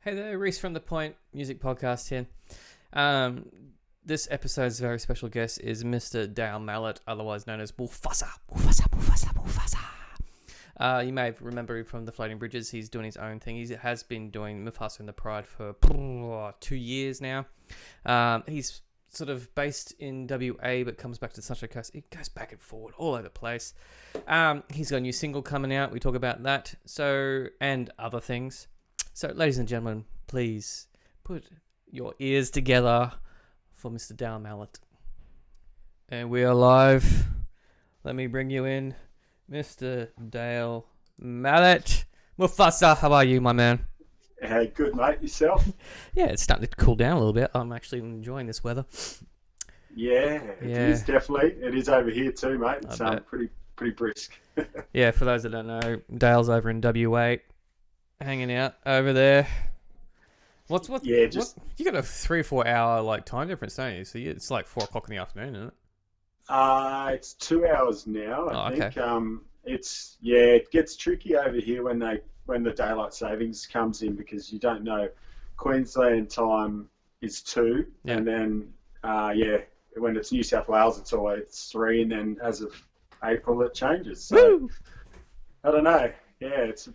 Hey there, Reese from the Point Music Podcast here. This episode's very special guest is Mr. Dale Mallett, otherwise known as Mufassa. You may remember him from the Floating Bridges. He's doing his own thing. He has been doing Mufassa and the Pride for 2 years now. He's sort of based in WA, but comes back to the Sunshine Coast. He goes back and forward all over the place. He's got a new single coming out. We talk about that. And other things. So, ladies and gentlemen, please put your ears together for Mr. Dale Mallett. And we are live. Let me bring you in, Mr. Dale Mallett. Mufassa, how are you, my man? Hey, good, mate. Yourself? Yeah, it's starting to cool down a little bit. I'm actually enjoying this weather. Yeah, it is definitely. It is over here too, mate. It's pretty brisk. Yeah, for those that don't know, Dale's over in W8. Hanging out over there. What? Yeah, You got a 3 or 4 hour time difference, don't you? So it's like 4 o'clock in the afternoon, isn't it? It's 2 hours now. I think. Okay. It gets tricky over here when the daylight savings comes in because you don't know. Queensland time is 2, and then when it's New South Wales, it's 3, and then as of April it changes. So Woo! I don't know. Yeah, it's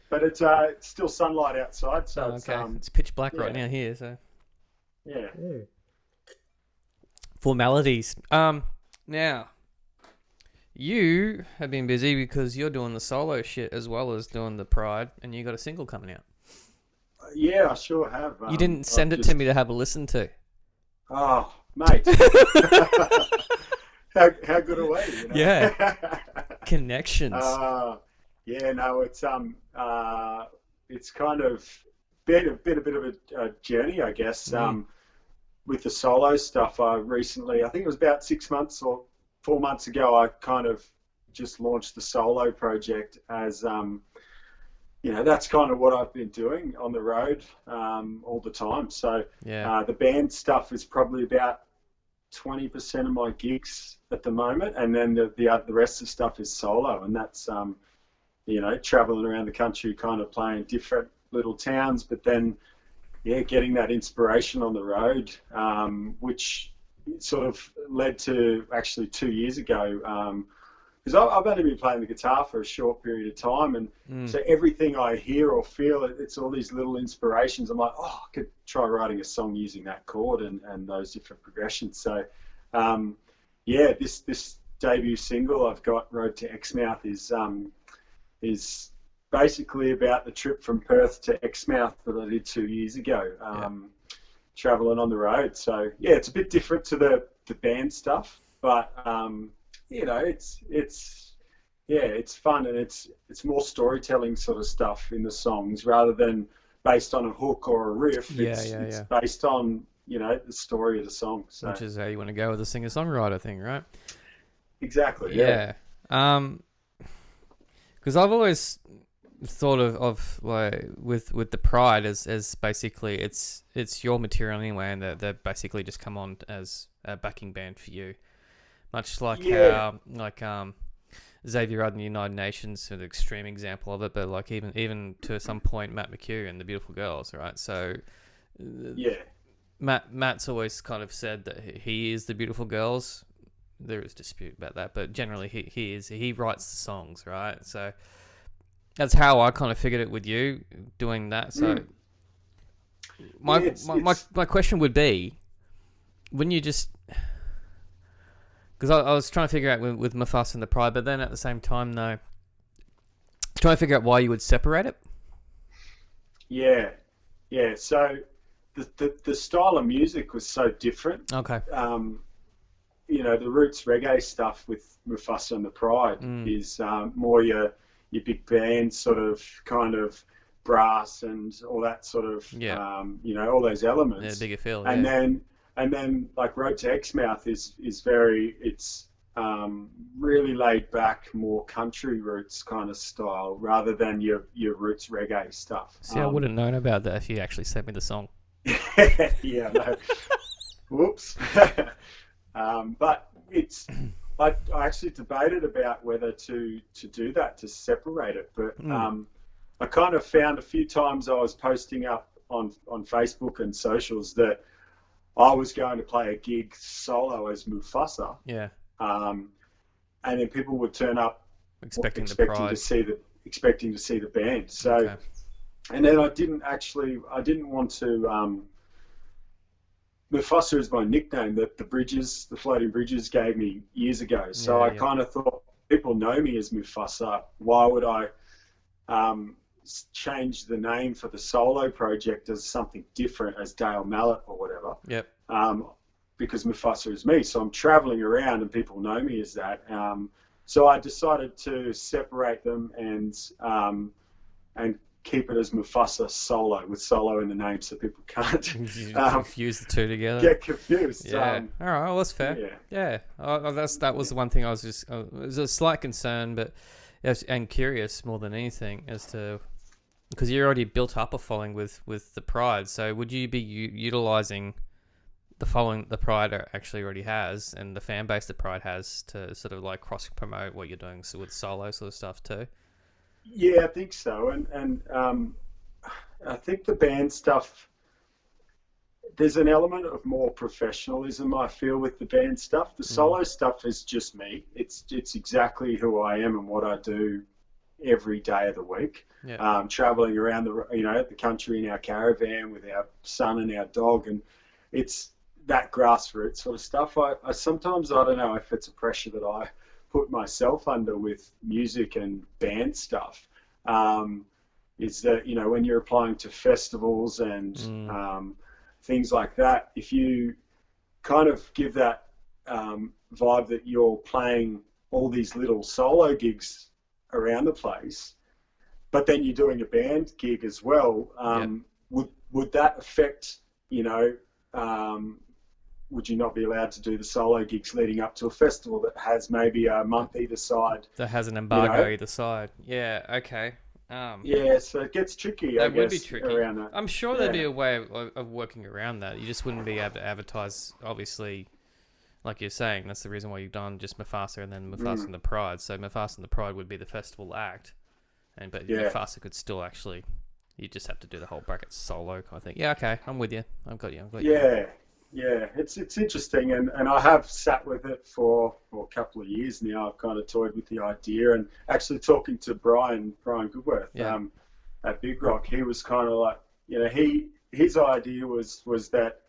still sunlight outside, so it's pitch black right now here. So yeah. Formalities. Now you have been busy because you're doing the solo shit as well as doing the Pride, and you got a single coming out. Yeah, I sure have. You didn't send it to me to have a listen to. Oh, mate. how good are we? You know? Yeah. Connections. It's kind of been a bit of a journey, I guess. With the solo stuff, I think it was about 6 months or 4 months ago, I kind of just launched the solo project as, that's kind of what I've been doing on the road all the time. So the band stuff is probably about 20% of my gigs at the moment, and then the rest of the stuff is solo, and that's traveling around the country, kind of playing different little towns, but then, getting that inspiration on the road, which sort of led to actually 2 years ago, because I've only been playing the guitar for a short period of time, and so everything I hear or feel, it's all these little inspirations. I'm like, I could try writing a song using that chord and those different progressions. So, this debut single I've got, Road to Exmouth, is basically about the trip from Perth to Exmouth that I did 2 years ago, traveling on the road. So it's a bit different to the band stuff, but it's fun, and it's more storytelling sort of stuff in the songs rather than based on a hook or a riff. It's based on the story of the song. So. Which is how you want to go with the singer-songwriter thing, right? Exactly. Yeah. Because I've always thought of like with the Pride as basically it's your material anyway, and they basically just come on as a backing band for you, much like how Xavier Rudd and the United Nations are an extreme example of it, but like even to some point Matt McHugh and the Beautiful Girls, right? So Matt's always kind of said that he is the Beautiful Girls. There is dispute about that, but generally he writes the songs, right? So that's how I kind of figured it with you doing that. So my question would be, when you just, because I was trying to figure out with Mufassa and the Pride, but then at the same time though, trying to figure out why you would separate it. Yeah. So the style of music was so different. Okay. The roots reggae stuff with Mufassa and the Pride is more your big band sort of kind of brass and all that sort of all those elements. Yeah, bigger feel. And then like Road to Exmouth is really laid back, more country roots kind of style rather than your roots reggae stuff. See, I would have known about that if you actually sent me the song. Yeah, no. Whoops. But I actually debated about whether to do that, to separate it. But I kind of found a few times I was posting up on Facebook and socials that I was going to play a gig solo as Mufassa. Yeah. And then people would turn up Expecting to see the band. So, Okay. and then I didn't want to. Mufassa is my nickname that the floating bridges gave me years ago. So I kind of thought, people know me as Mufassa. Why would I change the name for the solo project as something different, as Dale Mallett or whatever? Yep. Because Mufassa is me. So I'm traveling around and people know me as that. So I decided to separate them and keep it as Mufassa Solo, with solo in the name, so people can't confuse the two together. Get confused. Yeah. All right. Well, that's fair. Yeah. That was the one thing I was just. It was a slight concern, but and curious more than anything as to, because you already built up a following with the Pride. So would you be utilizing the following the Pride actually already has, and the fan base that Pride has, to sort of like cross promote what you're doing with solo sort of stuff too? Yeah, I think so, and I think the band stuff, there's an element of more professionalism, I feel, with the band stuff. The solo stuff is just me. It's exactly who I am and what I do every day of the week. Yeah. Traveling around the country in our caravan with our son and our dog, and it's that grassroots sort of stuff. I sometimes, I don't know if it's a pressure that I put myself under with music and band stuff, is that, when you're applying to festivals and things like that, if you kind of give that vibe that you're playing all these little solo gigs around the place, but then you're doing a band gig as well, would that affect, would you not be allowed to do the solo gigs leading up to a festival that has maybe a month either side? That has an embargo either side. Yeah, okay. Yeah, so it gets tricky, I guess. That would be tricky. Around that. I'm sure there'd be a way of working around that. You just wouldn't be able to advertise, obviously, like you're saying. That's the reason why you've done just Mufasa and then Mufasa and the Pride. So Mufasa and the Pride would be the festival act, but Mufasa could still actually, you just have to do the whole bracket solo kind of thing. Yeah, okay, I'm with you. I've got you. Yeah, it's interesting, and I have sat with it for a couple of years now. I've kind of toyed with the idea, and actually talking to Brian Goodworth at Big Rock, he was kind of like, his idea was that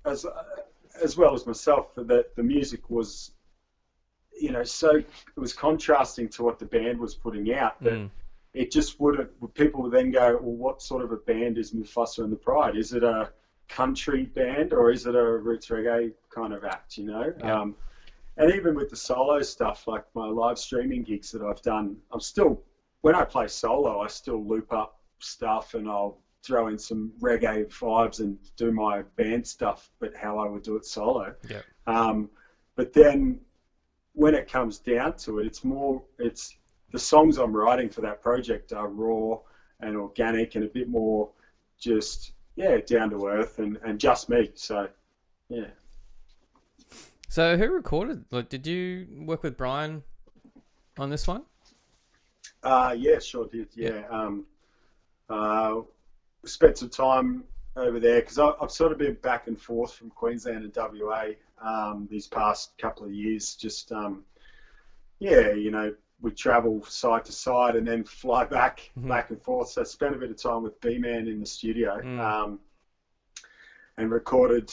as well as myself, that the music was, so it was contrasting to what the band was putting out, that it just wouldn't. People would then go, well, what sort of a band is Mufasa and the Pride? Is it a country band or is it a roots reggae kind of act, and even with the solo stuff, like my live streaming gigs that I've done, I'm still, when I play solo, I still loop up stuff and I'll throw in some reggae vibes and do my band stuff, but how I would do it solo. But then when it comes down to it, it's the songs I'm writing for that project are raw and organic and a bit more just down to earth and just me. So, yeah. So who recorded? Like, did you work with Brian on this one? Yeah, sure did. Yeah. Spent some time over there because I've sort of been back and forth from Queensland and WA these past couple of years. Just we travel side to side and then fly back and forth. So I spent a bit of time with B-Man in the studio and recorded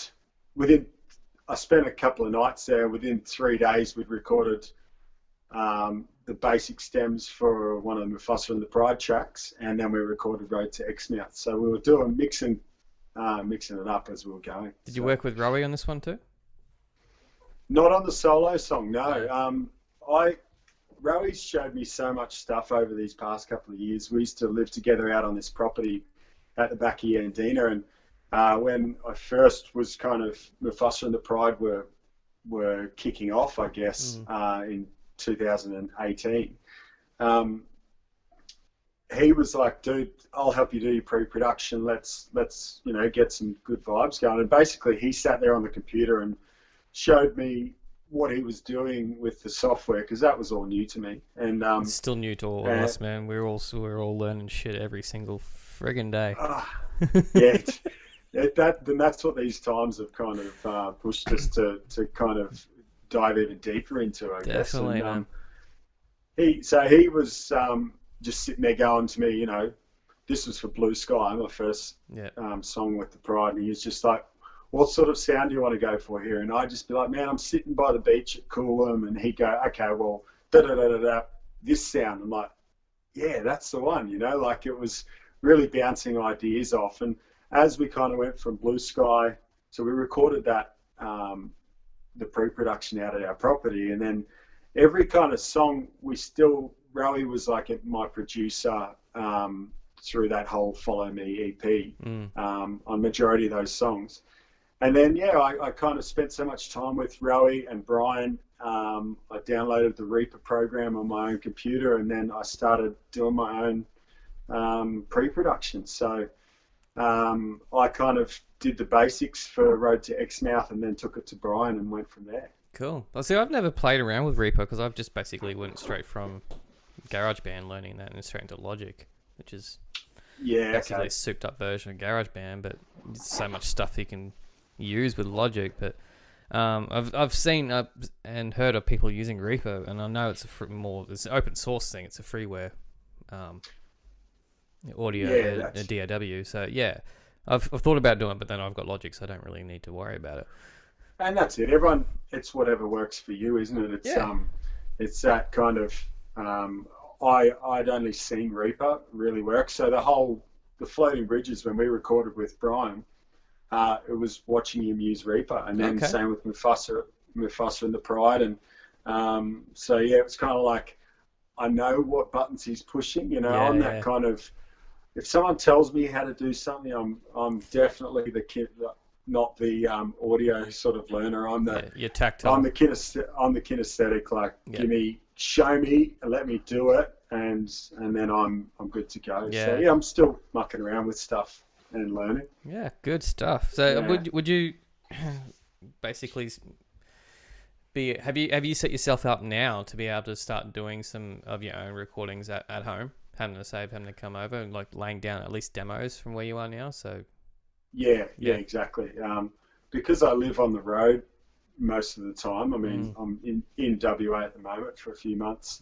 I spent a couple of nights there. Within 3 days, we'd recorded the basic stems for one of the Mufasa and the Pride tracks, and then we recorded Road to Exmouth. So we were doing mixing it up as we were going. Did you work with Rowie on this one too? Not on the solo song, no. Rowie's showed me so much stuff over these past couple of years. We used to live together out on this property at the back of Yandina, and when I first was kind of, Mufasa and the Pride were kicking off, I guess, in 2018. He was like, dude, I'll help you do your pre-production. Let's get some good vibes going. And basically he sat there on the computer and showed me what he was doing with the software, because that was all new to me. And It's still new to all of us, man. We're all learning shit every single friggin' day. yeah, then that's what these times have kind of pushed us to kind of dive even deeper into, I guess. Definitely, And man. he was just sitting there going to me, this was for Blue Sky, my first Yeah. song with the Pride, and he was just like, what sort of sound do you want to go for here? And I'd just be like, man, I'm sitting by the beach at Coolum, and he'd go, okay, well, da-da-da-da-da, this sound. I'm like, yeah, that's the one, like it was really bouncing ideas off. And as we kind of went from Blue Sky, so we recorded that, the pre-production out at our property, and then every kind of song Rowie was like my producer through that whole Follow Me EP on majority of those songs. And then, I kind of spent so much time with Rowie and Brian. I downloaded the Reaper program on my own computer, and then I started doing my own pre-production. So I kind of did the basics for Road to Exmouth, and then took it to Brian and went from there. Cool. Well, see, I've never played around with Reaper because I've just basically went straight from GarageBand learning that and straight into Logic, which is basically a souped up version of GarageBand, but there's so much stuff you can use with Logic. But I've seen and heard of people using Reaper, and I know it's it's an open source thing. It's a freeware audio DAW. So yeah, I've thought about doing it, but then I've got Logic, so I don't really need to worry about it. And that's it. It's whatever works for you, isn't it? It's that kind of. I'd only seen Reaper really work. So the Floating Bridges, when we recorded with Brian, it was watching him use Reaper, and then same with Mufassa and the Pride, and it's kind of like I know what buttons he's pushing. I'm that kind of. If someone tells me how to do something, I'm definitely the kid, not the audio sort of learner. I'm you're tactile. I'm the kinesthetic. Like, show me, and let me do it, and then I'm good to go. Yeah. So I'm still mucking around with stuff and learning. Yeah, good stuff. So would you basically have you set yourself up now to be able to start doing some of your own recordings at home, having to come over and like laying down at least demos from where you are now? So yeah, exactly. Because I live on the road most of the time. I mean, I'm in WA at the moment for a few months,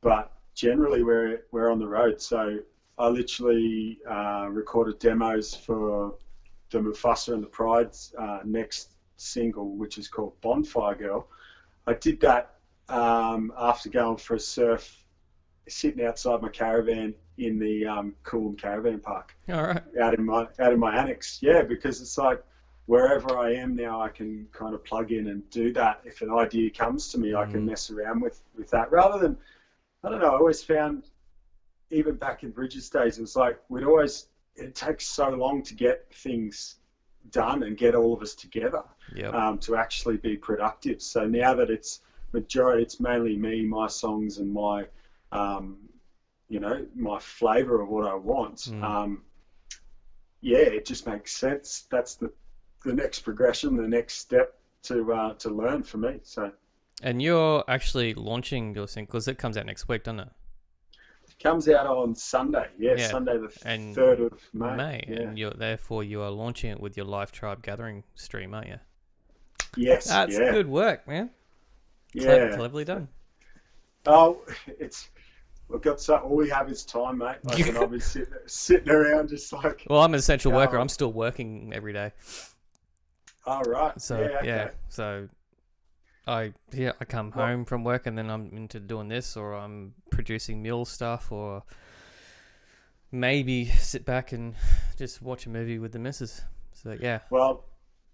but generally we're on the road. So I literally recorded demos for the Mufassa and the Pride's next single, which is called Bonfire Girl. I did that after going for a surf, sitting outside my caravan in the Coolum Caravan Park. All right. Out in my annex. Yeah, because it's like wherever I am now, I can kind of plug in and do that. If an idea comes to me, I can mess around with that rather than, I don't know, I always found, even back in Bridges days, it was like it takes so long to get things done and get all of us together to actually be productive. So now that it's mainly me, my songs, and my my flavor of what I want. It just makes sense. That's the next progression, the next step to learn for me. So. And you're actually launching your thing because it comes out next week, doesn't it? It comes out on Sunday. Sunday the 3rd of May. And you are launching it with your Live Tribe Gathering stream, aren't you? Yes. That's good work, man. Yeah. Cleverly done. Oh, all we have is time, mate. Like, and I'll be sitting around just like. Well, I'm an essential worker. I'm still working every day. Oh, right. So So I come home from work and then I'm into doing this, or I'm producing meal stuff, or maybe sit back and just watch a movie with the missus. So yeah. Well,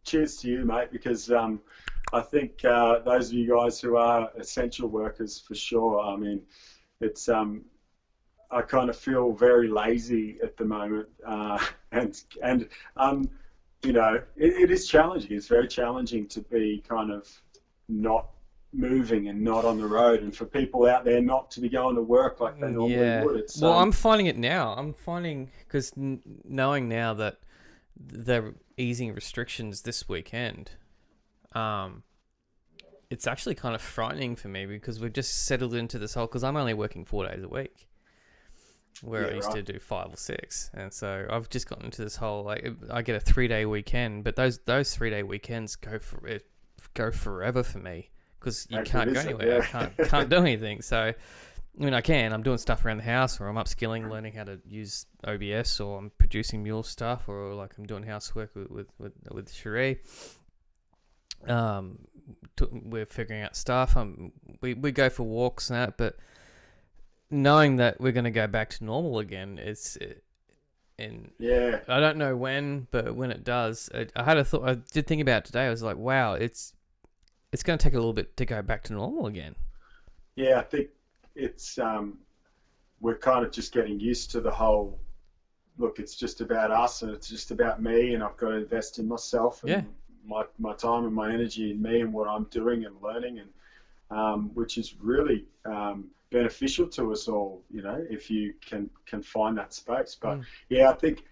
cheers to you, mate, because I think those of you guys who are essential workers, for sure. I mean, it's I kind of feel very lazy at the moment, and it is challenging. It's very challenging to be kind of not moving and not on the road, and for people out there not to be going to work like they normally would. I'm finding it now. I'm finding, because knowing now that they're easing restrictions this weekend, it's actually kind of frightening for me because we've just settled into this whole, because I'm only working 4 days a week, where Yeah, I used right. to do 5 or 6, and so I've just gotten into this whole, like, I get a 3 day weekend, but those 3 day weekends go forever for me because you can't go Activism, anywhere. I yeah. can't do anything. So I mean, I'm doing stuff around the house, or I'm upskilling, learning how to use OBS, or I'm producing mule stuff, or like I'm doing housework with Cherie. We're figuring out stuff. We go for walks and that, but knowing that we're going to go back to normal again, and Yeah, I don't know when, but when it does, I had a thought. I did think about it today. I was like, wow, it's going to take a little bit to go back to normal again. yeah. I think it's we're kind of just getting used to the whole look. It's just about us, and it's just about me, and I've got to invest in myself Yeah, and my time and my energy in me and what I'm doing and learning, and which is really beneficial to us all. You know, if you can find that space. But mm. yeah, I think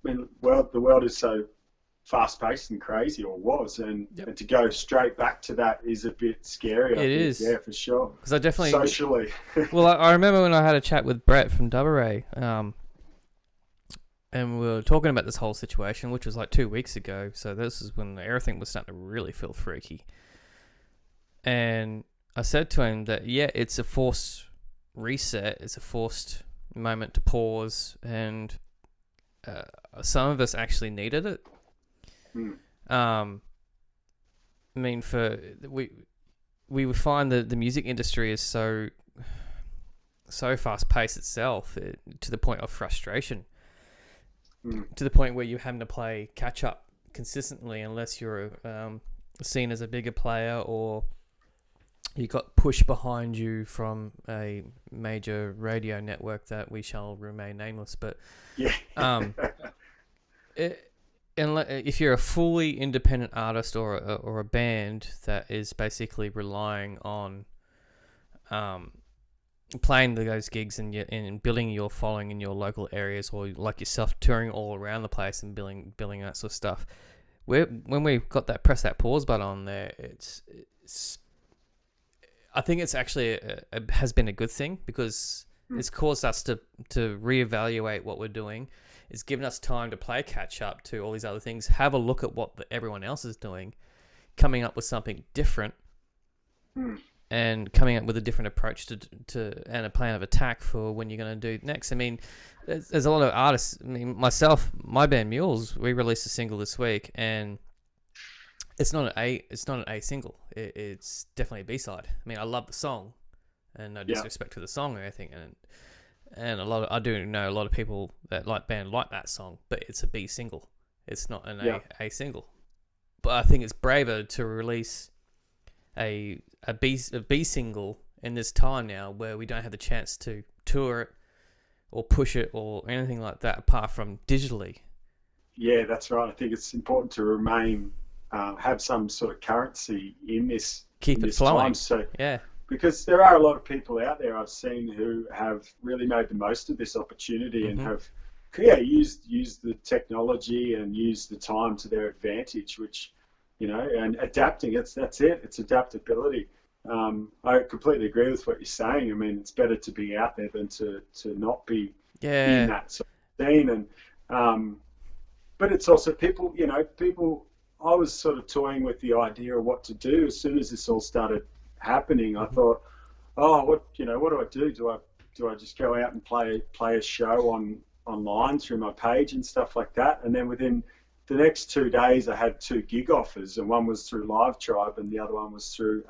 the world is so fast paced and crazy, or was, Yep, and to go straight back to that is a bit scary, I it think. is Yeah, for sure. because I definitely. Socially. Well, I remember when I had a chat with Brett from Double Ray, and we were talking about this whole situation, which was like 2 weeks ago. So this is when everything was starting to really feel freaky. And I said to him that, yeah, it's a forced reset. It's a forced moment to pause. And some of us actually needed it. Mm. I mean, we would find that the music industry is so fast paced itself, to the point of frustration. Mm. To the point where you're having to play catch up consistently unless you're seen as a bigger player, or you got pushed behind you from a major radio network that we shall remain nameless. But Yeah. if you're a fully independent artist or a band that is basically relying on playing those gigs and building your following in your local areas, or like yourself touring all around the place and building that sort of stuff, when we got that press that pause button on there, it's I think it's actually has been a good thing, because it's caused us to reevaluate what we're doing. It's given us time to play catch up to all these other things, have a look at what everyone else is doing, coming up with something different, and coming up with a different approach to and a plan of attack for when you're going to do next. I mean, there's a lot of artists. I mean, myself, my band Mules, we released a single this week, and it's not an A single. It's definitely a B side. I mean, I love the song, and no disrespect to the song or anything, and I do know a lot of people that like that song, but it's a B single. It's not an A single. But I think it's braver to release a B single in this time now, where we don't have the chance to tour it or push it or anything like that apart from digitally. Yeah, that's right. I think it's important to remain have some sort of currency in this Keep it flowing. time. So Yeah. because there are a lot of people out there I've seen who have really made the most of this opportunity and have used the technology and used the time to their advantage, which, you know, and adapting. That's it. It's adaptability. I completely agree with what you're saying. I mean, it's better to be out there than to not be in that sort of scene. And but it's also people. You know, people. I was sort of toying with the idea of what to do as soon as this all started happening. I thought, oh, what do I do? Do I just go out and play a show online through my page and stuff like that? And then within the next 2 days, I had 2 gig offers, and one was through Live Tribe, and the other one was through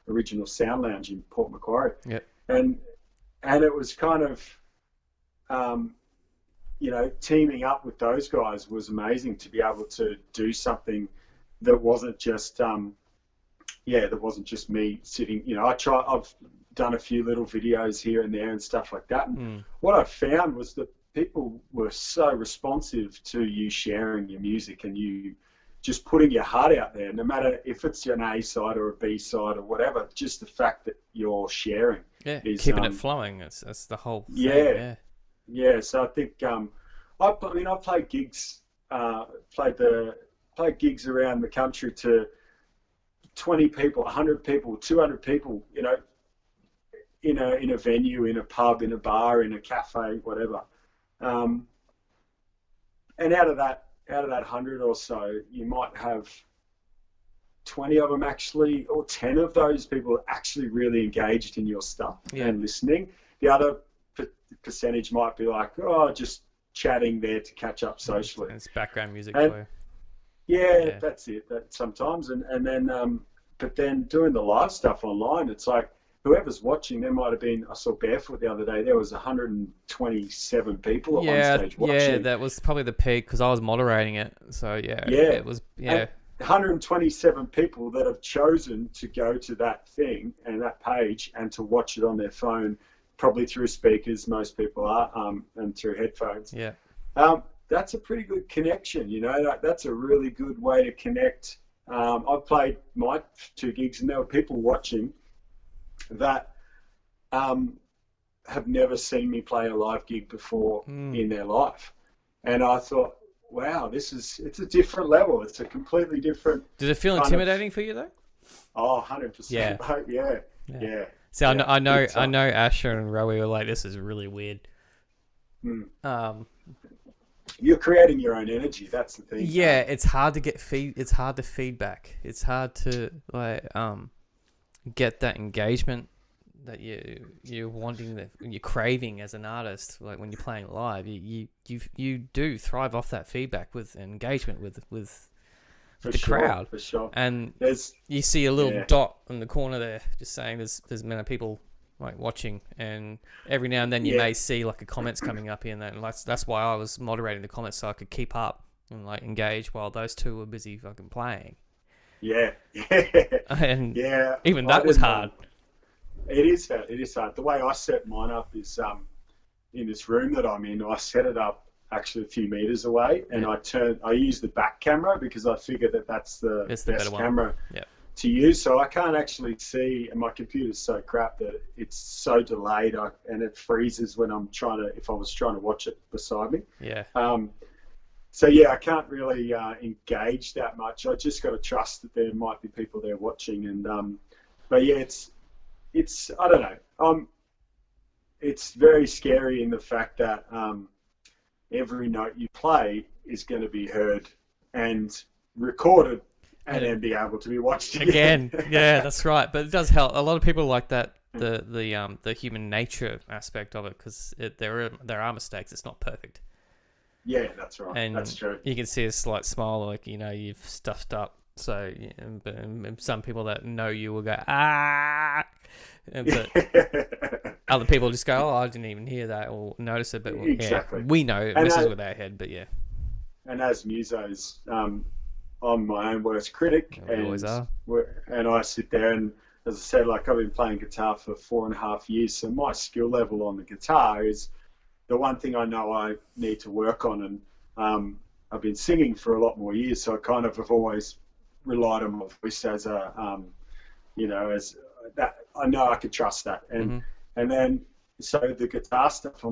Original Sound Lounge in Port Macquarie. Yep. And it was kind of, teaming up with those guys was amazing, to be able to do something that wasn't just, that wasn't just me sitting. You know, I've done a few little videos here and there and stuff like that. And what I found was that people were so responsive to you sharing your music and you just putting your heart out there, no matter if it's an A side or a B side or whatever. Just the fact that you're sharing, is keeping it flowing. That's the whole thing. Yeah. So I think I played gigs, played gigs around the country to 20 people, 100 people, 200 people, you know, in a venue, in a pub, in a bar, in a cafe, whatever. And out of that 100 or so, you might have 20 of them actually, or 10 of those people actually really engaged in your stuff and listening. The other percentage might be like, oh, just chatting there to catch up socially. It's background music for you. Yeah, that's it. That sometimes, and then, but then doing the live stuff online, it's like whoever's watching. There might have been. I saw Barefoot the other day. There was 127 people at one stage watching. Yeah, that was probably the peak because I was moderating it. So it was. And 127 people that have chosen to go to that thing and that page and to watch it on their phone, probably through speakers. Most people are, and through headphones. Yeah. That's a pretty good connection, you know. That's a really good way to connect. I've played my 2 gigs, and there were people watching that have never seen me play a live gig before in their life, and I thought, wow, it's a different level. It's a completely different. Did it feel intimidating for you though? Oh, 100%. Yeah. See, I know Asher and Rowie were like, this is really weird. You're creating your own energy. That's the thing. Yeah, it's hard to get It's hard to feedback. It's hard to get that engagement that you're wanting, that you're craving as an artist. Like when you're playing live, you do thrive off that feedback with engagement with the crowd. For sure. And you see a little dot in the corner there, just saying there's many people like watching, and every now and then you may see like a comments coming up in that, and that's why I was moderating the comments so I could keep up and like engage while those two were busy fucking playing. And even that was hard. It is hard. The way I set mine up is in this room that I'm in. I set it up actually a few meters away, and I use the back camera because I figure that's the best camera to use. So I can't actually see, and my computer's so crap that it's so delayed, and it freezes when if I was trying to watch it beside me. So I can't really engage that much. I just got to trust that there might be people there watching, and but it's I don't know. It's very scary in the fact that every note you play is going to be heard and recorded, and then be able to be watched again. Yeah, that's right. But it does help. A lot of people like that, the human nature aspect of it, because there are mistakes. It's not perfect. Yeah, that's right. And that's true. You can see a slight smile, like, you know, you've stuffed up. So, but some people that know you will go, ah. But other people just go, oh, I didn't even hear that or notice it. But exactly. We know it messes with our head, but yeah. And as musos, I'm my own worst critic. We always are. And I sit there and, as I said, like I've been playing guitar for 4.5 years. So my skill level on the guitar is the one thing I know I need to work on. And I've been singing for a lot more years. So I kind of have always relied on my voice as a, as that. I know I could trust that. And then, so the guitar stuff,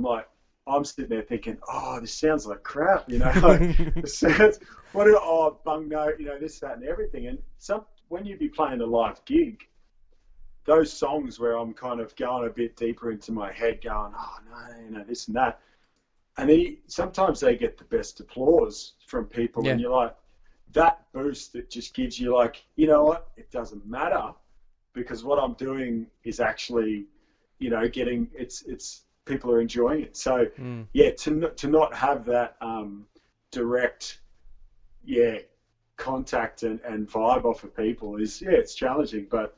I'm sitting there thinking, oh, this sounds like crap, you know, like it sounds, bung note, you know, this, that, and everything. And when you be playing a live gig, those songs where I'm kind of going a bit deeper into my head, going, oh no, you know, this and that, and then sometimes they get the best applause from people, and you're like, that boost that just gives you like, you know what, it doesn't matter, because what I'm doing is actually, you know, it's people are enjoying it. So to not have that direct contact and vibe off of people is it's challenging, but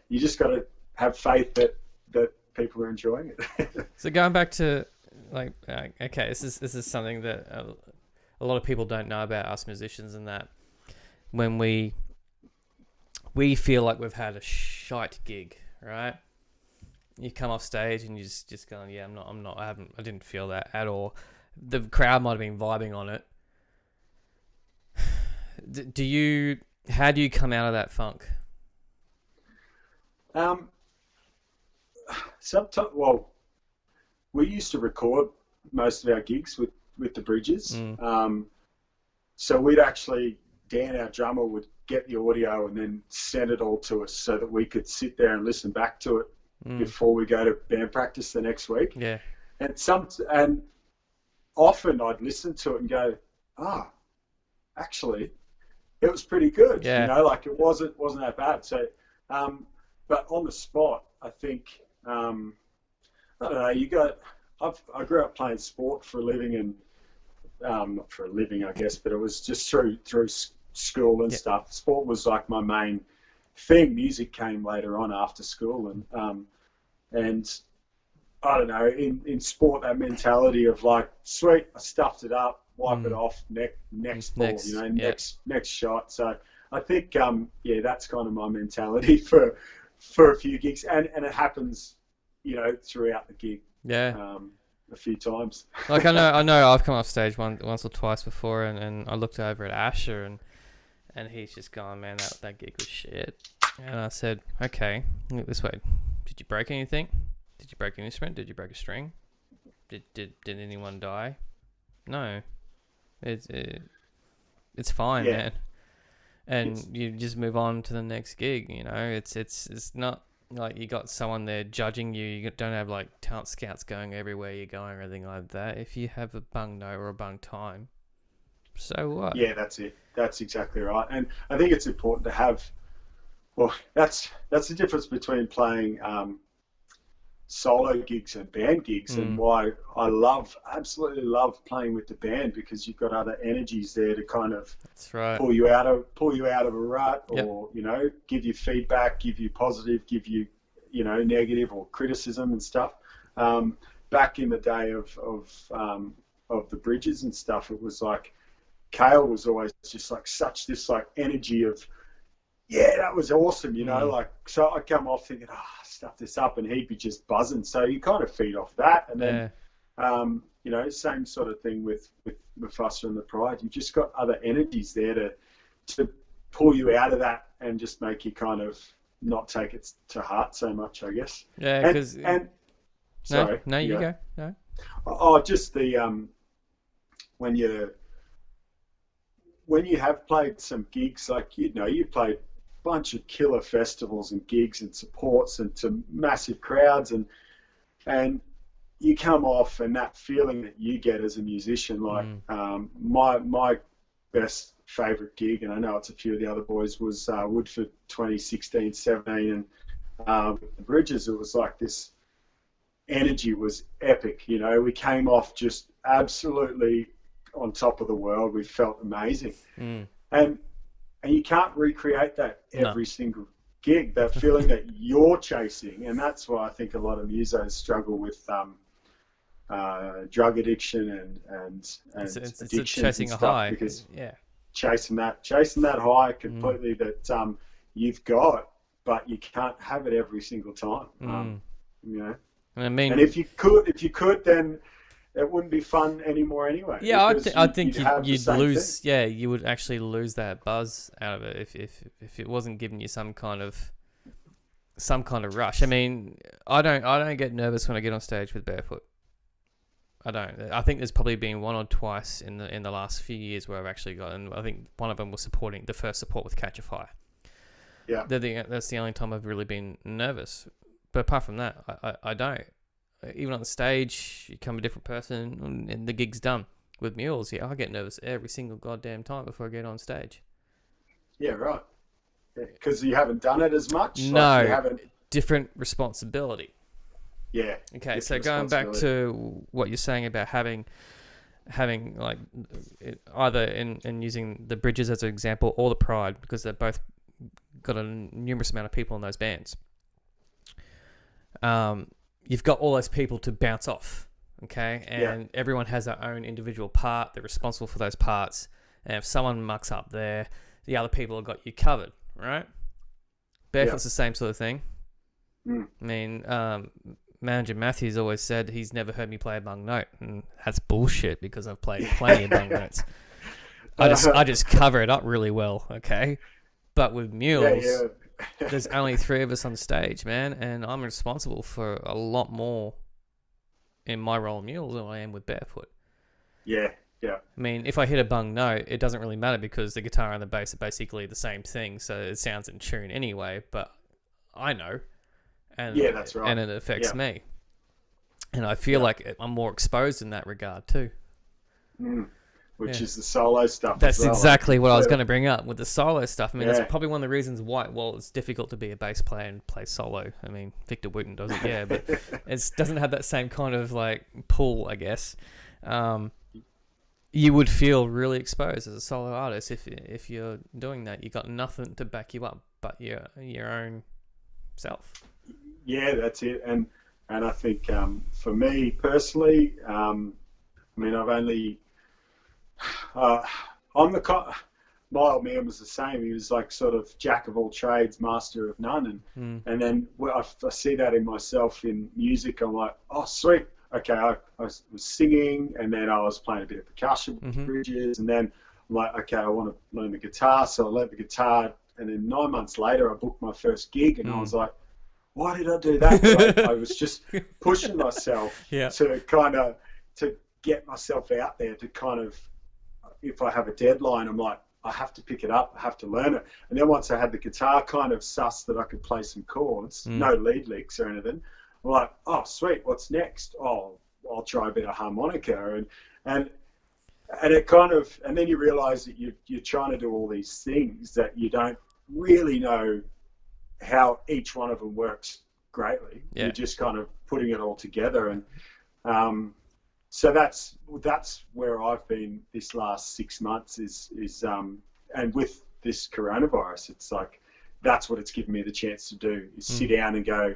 you just got to have faith that people are enjoying it. So going back to okay, this is something that a lot of people don't know about us musicians, and that when we feel like we've had a shite gig, right? You come off stage and you just going, yeah, I didn't feel that at all. The crowd might have been vibing on it. How do you come out of that funk? Sometimes, we used to record most of our gigs with the bridges. So we'd actually, Dan, our drummer, would get the audio and then send it all to us so that we could sit there and listen back to it before we go to band practice the next week. Yeah. And often I'd listen to it and go, actually, it was pretty good. Yeah. You know, like it wasn't that bad. So, but on the spot, I think, I don't know, I grew up playing sport for a living, and not for a living, I guess, but it was just through school and stuff. Sport was like my main thing. Music came later on after school, and I don't know, in sport, that mentality of like, sweet, I stuffed it up, wipe it off, next ball, you know, next shot. So I think, that's kind of my mentality for a few gigs, and it happens, you know, throughout the gig. Yeah. A few times. Like I know I've come off stage once or twice before, and I looked over at Asher, and he's just going, man, that gig was shit. And I said, okay, look this way. Did you break anything? Did you break an instrument? Did you break a string? Did anyone die? No. It's fine, man. And you just move on to the next gig, you know. It's not like you got someone there judging you. You don't have like talent scouts going everywhere you're going or anything like that. If you have a bung note or a bung time, so what? Yeah, that's it. That's exactly right. And I think it's important to have. Well, that's the difference between playing solo gigs and band gigs, and why I absolutely love playing with the band, because you've got other energies there to kind of pull you out of a rut, or you know, give you feedback, give you positive, give you, you know, negative or criticism and stuff. Back in the day of the bridges and stuff, it was like Cale was always just like such this like energy of, yeah, that was awesome, you know, like, so I'd come off thinking, stuff this up, and he'd be just buzzing. So you kind of feed off that. And then, you know, same sort of thing with Mufassa and the Pride. You've just got other energies there to pull you out of that and just make you kind of not take it to heart so much, I guess. Yeah, because... Sorry. No, you go. No. Oh, just the, when you have played some gigs, like, you know, you played bunch of killer festivals and gigs and supports and to massive crowds, and you come off, and that feeling that you get as a musician, like my best favourite gig, and I know it's a few of the other boys, was Woodford 2016-17, and the Bridges. It was like this energy was epic, you know. We came off just absolutely on top of the world. We felt amazing, and you can't recreate that every single gig, that feeling that you're chasing. And that's why I think a lot of musos struggle with drug addiction and addiction, chasing and a high, because chasing that high completely that you've got, but you can't have it every single time. You know, I mean, and if you could, then it wouldn't be fun anymore anyway. Yeah, I think you'd lose. Thing. Yeah, you would actually lose that buzz out of it if it wasn't giving you some kind of rush. I mean, I don't get nervous when I get on stage with Barefoot. I don't. I think there's probably been one or twice in the last few years where I've actually got, and I think one of them was supporting the first support with Catch a Fire. Yeah, that's the only time I've really been nervous. But apart from that, I don't. Even on the stage, you become a different person, and the gig's done. With mules, I get nervous every single goddamn time before I get on stage. Yeah, right. Because you haven't done it as much? No, you haven't... different responsibility. Yeah. Okay, so going back to what you're saying about having like either in using the Bridges as an example or the Pride, because they've both got a numerous amount of people in those bands. You've got all those people to bounce off, okay? And everyone has their own individual part. They're responsible for those parts. And if someone mucks up there, the other people have got you covered, right? Barefoot's the same sort of thing. I mean, Manager Matthews always said he's never heard me play a bung note, and that's bullshit because I've played plenty of bung notes. I just cover it up really well, okay? But with mules... There's only 3 of us on stage, man, and I'm responsible for a lot more in my role in mules than I am with Barefoot. Yeah, Yeah. I mean, if I hit a bung note, it doesn't really matter because the guitar and the bass are basically the same thing, so it sounds in tune anyway. But I know, Yeah, that's right. and it affects Yeah. me, and I feel Yeah. like I'm more exposed in that regard too. Mm. Which Yeah. is the solo stuff as That's well. exactly what I was going to bring up with the solo stuff. I mean, that's Yeah. probably one of the reasons why. Well, it's difficult to be a bass player and play solo. I mean, Victor Wooten does it, yeah, but it doesn't have that same kind of like pull, I guess. You would feel really exposed as a solo artist if you're doing that. You got nothing to back you up but your own self. Yeah, that's it. And I think for me personally, I mean, I've only I'm my old man was the same. He was like sort of jack of all trades, master of none, and then I see that in myself in music. I'm like, oh sweet, okay. I was singing, and then I was playing a bit of percussion with the bridges, and then I'm like, okay, I want to learn the guitar, so I learned the guitar, and then 9 months later, I booked my first gig, and I was like, why did I do that? But I was just pushing myself to kind of to get myself out there to kind of, if I have a deadline, I'm like, I have to pick it up, I have to learn it. And then once I had the guitar kind of sussed that I could play some chords, no lead licks or anything, I'm like, oh, sweet, what's next? Oh, I'll try a bit of harmonica. And it kind of, and then you realize that you're trying to do all these things that you don't really know how each one of them works greatly. You're just kind of putting it all together. And so that's where I've been this last 6 months is and with this coronavirus, it's like that's what it's given me the chance to do is sit down and go,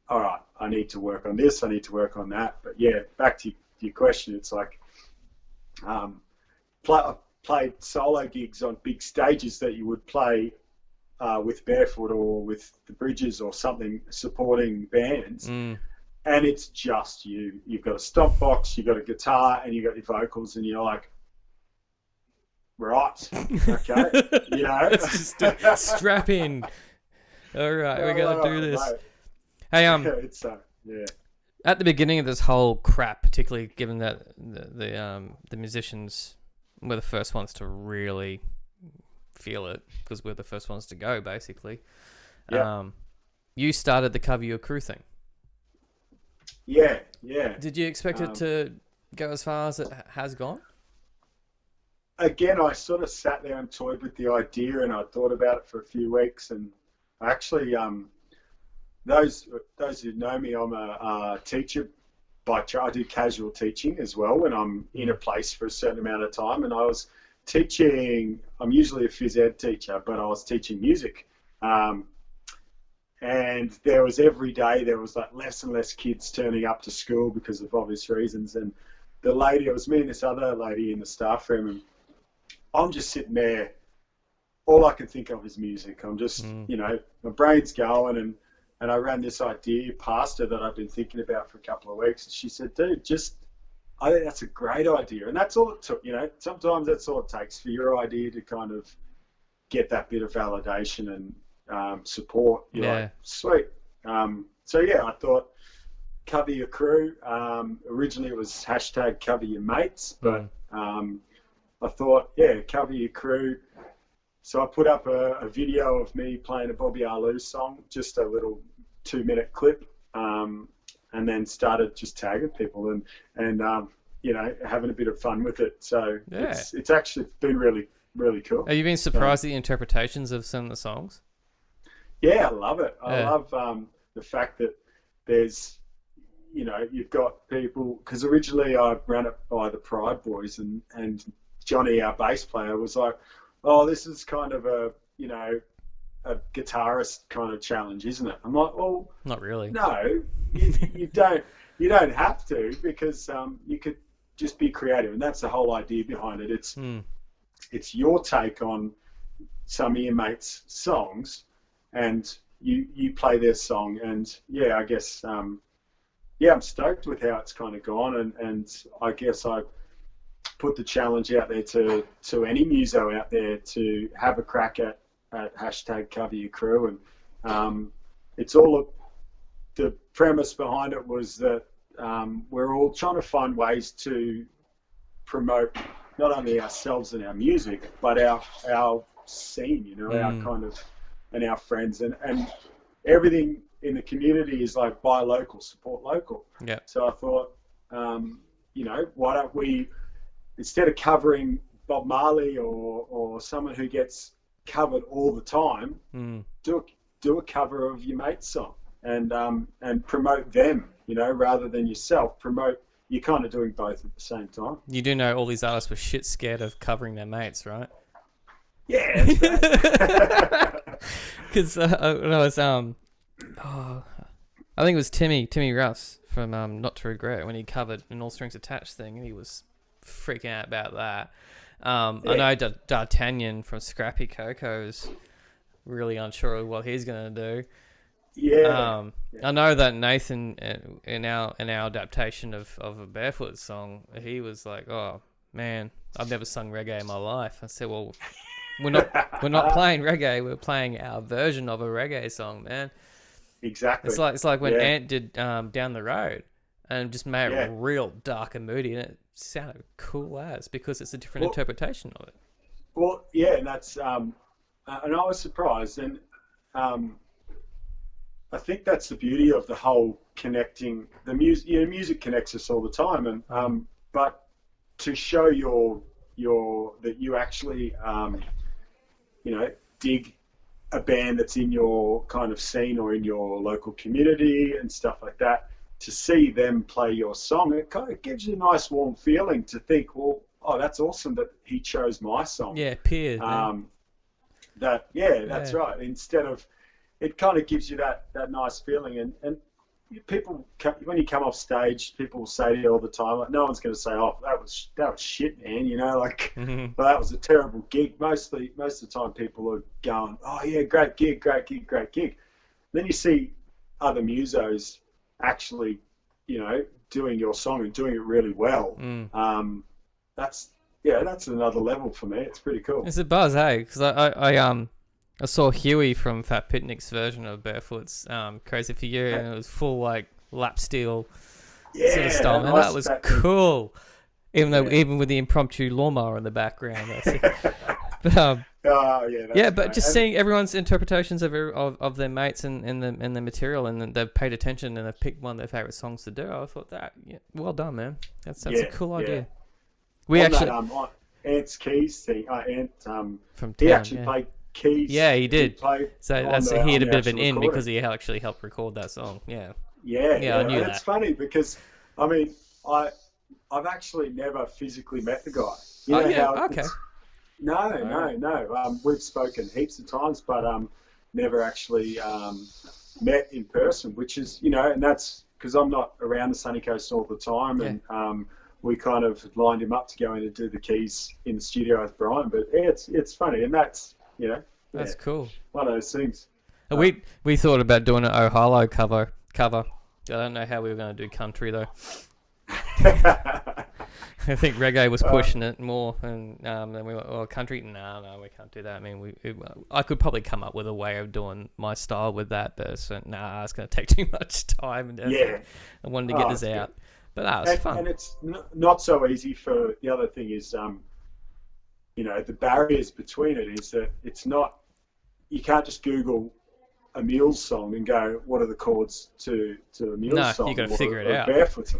all right, I need to work on this, I need to work on that. But yeah, back to your question, it's like I've played solo gigs on big stages that you would play with Barefoot or with the Bridges or something supporting bands. And it's just you. You've got a stomp box, you've got a guitar, and you've got your vocals, and you're like, right, okay, you know. Let's just strap in. All right, we got to do this. Mate. Hey, it's yeah. At the beginning of this whole crap, particularly given that the musicians were the first ones to really feel it because we're the first ones to go, basically. Yeah. You started the Cover Your Crew thing. Yeah. Did you expect it to go as far as it has gone? Again, I sort of sat there and toyed with the idea, and I thought about it for a few weeks. And actually, those who know me, I'm a teacher by trade. I do casual teaching as well when I'm in a place for a certain amount of time. And I was teaching. I'm usually a phys ed teacher, but I was teaching music. And there was every day there was like less and less kids turning up to school because of obvious reasons. And the lady, it was me and this other lady in the staff room, and I'm just sitting there. All I can think of is music. I'm just, you know, my brain's going, and I ran this idea past her that I've been thinking about for a couple of weeks. And she said, dude, I think that's a great idea. And that's all it took, you know. Sometimes that's all it takes for your idea to kind of get that bit of validation and support. You're like, sweet. So yeah, I thought Cover Your Crew. Originally it was hashtag Cover Your Mates, but I thought, yeah, Cover Your Crew. So I put up a video of me playing a Bobby Arlou song, just a little 2-minute clip, and then started just tagging people and you know, having a bit of fun with it. So it's actually been really, really cool. Have you been surprised at the interpretations of some of the songs? Yeah, I love it. I love the fact that there's, you know, you've got people, because originally I ran it by the Pride Boys, and Johnny, our bass player, was like, oh, this is kind of a, you know, a guitarist kind of challenge, isn't it? I'm like, well, not really. No, you don't have to, because you could just be creative, and that's the whole idea behind it. It's your take on some of your mates' songs, and you play their song, and yeah, I guess I'm stoked with how it's kind of gone, and I guess I put the challenge out there to any muso out there to have a crack at hashtag Cover Your Crew, and it's all the premise behind it was that we're all trying to find ways to promote not only ourselves and our music, but our scene, you know, our kind of, and our friends, and everything in the community is like buy local, support local. Yeah. So I thought, you know, why don't we, instead of covering Bob Marley or someone who gets covered all the time, do a cover of your mate's song and promote them, you know, rather than yourself. Promote. You're kind of doing both at the same time. You do know all these artists were shit scared of covering their mates, right? Yeah, that's right. Because when I was I think it was Timmy Russ from Not to Regret when he covered an All Strings Attached thing, and he was freaking out about that. I know D'Artagnan from Scrappy Coco is really unsure of what he's gonna do. Yeah. I know that Nathan in our adaptation of a Barefoot song, he was like, "Oh man, I've never sung reggae in my life." I said, "Well, we're not playing reggae. We're playing our version of a reggae song, man." Exactly. It's like when Ant did Down the Road, and just made it real dark and moody, and it sounded cool as because it's a different interpretation of it. Well, yeah, and that's and I was surprised, and I think that's the beauty of the whole connecting the music. You know, music connects us all the time, and but to show that you actually you know, dig a band that's in your kind of scene or in your local community and stuff like that, to see them play your song, it kind of gives you a nice warm feeling to think, well, oh, that's awesome that he chose my song. Yeah, peers. That's right. Instead of, it kind of gives you that nice feeling, and people, when you come off stage, people will say to you all the time, like, no one's going to say, oh, that was shit, man, you know, like, well, that was a terrible gig. Most of the time people are going, oh yeah, great gig. Then you see other musos actually, you know, doing your song and doing it really well. That's another level for me. It's pretty cool. It's a buzz, hey, because I saw Huey from Fat Picnic's version of Barefoot's Crazy For You, and it was full like lap steel sort of style, and that was cool. Even with the impromptu lawnmower in the background. But just seeing everyone's interpretations of their mates and the material, and they've paid attention and they've picked one of their favorite songs to do. I thought well done, man. That's a cool idea. We on actually that, Ant's keys thing. from town, he actually played keys. Yeah, he did. So he had a bit of an in because he actually helped record that song. Yeah, I knew that. It's funny because I mean I've actually never physically met the guy. You know how okay. No. We've spoken heaps of times, but never actually met in person, which is, you know, and that's because I'm not around the Sunny Coast all the time, and we kind of lined him up to go in and do the keys in the studio with Brian. But it's funny, and that's, you know, that's cool. One of those things. We thought about doing an Ohio cover. I don't know how we were going to do country though. I think reggae was pushing it more, and then we went, well, country, no, we can't do that. I mean, I could probably come up with a way of doing my style with that, but it's going to take too much time and effort. I wanted to get this out, good. But that was fun. And it's not so easy for, the other thing is, you know, the barriers between it is that it's not, you can't just Google a Mules song and go, what are the chords to a Mules song? No, you got to figure it out. Barefoot.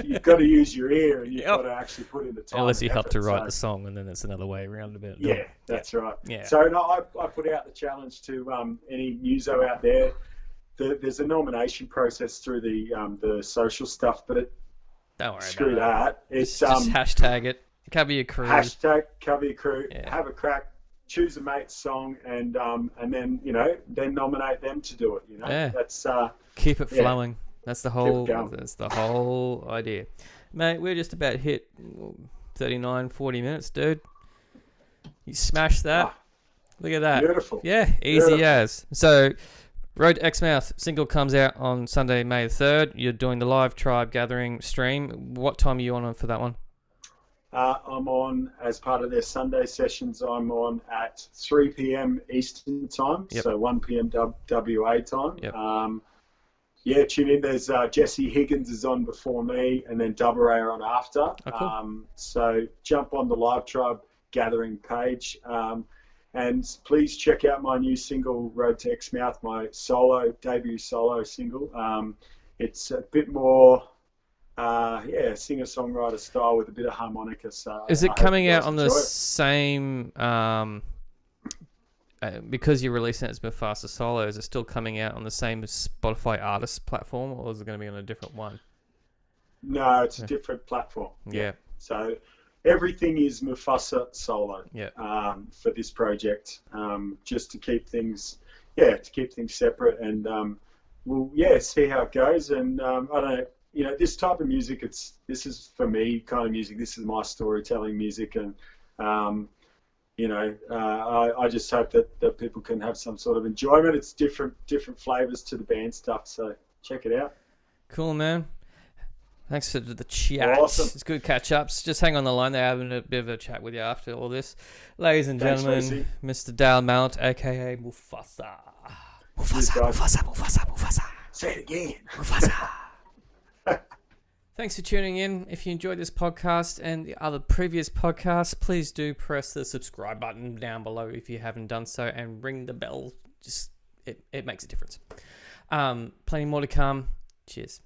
You've got to use your ear, and you've got to actually put in the time. Unless you help to write the song, and then it's another way around about it. Yeah, that's right. Yeah. So I put out the challenge to any muso out there. There's a nomination process through the social stuff, but don't worry screw about that. It's just hashtag it. Cover your crew. Hashtag cover your crew. Yeah. Have a crack. Choose a mate's song, and then, you know, then nominate them to do it. You know, that's keep it flowing. That's the whole idea, mate. We're just about hit 39, 40 minutes, dude. You smashed that. Look at that. Beautiful. Yeah, easy as. So, Road to Exmouth single comes out on Sunday, May 3rd. You're doing the live Tribe Gathering stream. What time are you on for that one? I'm on, as part of their Sunday sessions, I'm on at 3 p.m. Eastern time, so 1 p.m. WA time. Yep. Yeah, tune in. There's Jesse Higgins is on before me, and then Double Ray are on after. Oh, cool. So jump on the Live Tribe Gathering page, and please check out my new single "Road to Exmouth," my debut solo single. It's a bit more, singer-songwriter style with a bit of harmonica. So Is it I hope coming you out guys on the enjoy it. same? Because you're releasing it as Mufassa solo, is it still coming out on the same Spotify artist platform, or is it going to be on a different one? No, it's a different platform. Yeah. So everything is Mufasa solo. Yeah. For this project, just to keep things, separate, and we'll see how it goes. And I don't know, this type of music, this is for me kind of music. This is my storytelling music, and I just hope that people can have some sort of enjoyment. It's different flavors to the band stuff, so check it out. Cool, man. Thanks for the chat. Awesome. It's good catch-ups. Just hang on the line. They're having a bit of a chat with you after all this. Ladies and Thanks, gentlemen, Lucy. Mr. Dale Mallett, a.k.a. Mufassa. Mufassa. Say it again. Mufassa. Thanks for tuning in. If you enjoyed this podcast and the other previous podcasts, please do press the subscribe button down below if you haven't done so, and ring the bell. Just it makes a difference. Plenty more to come. Cheers.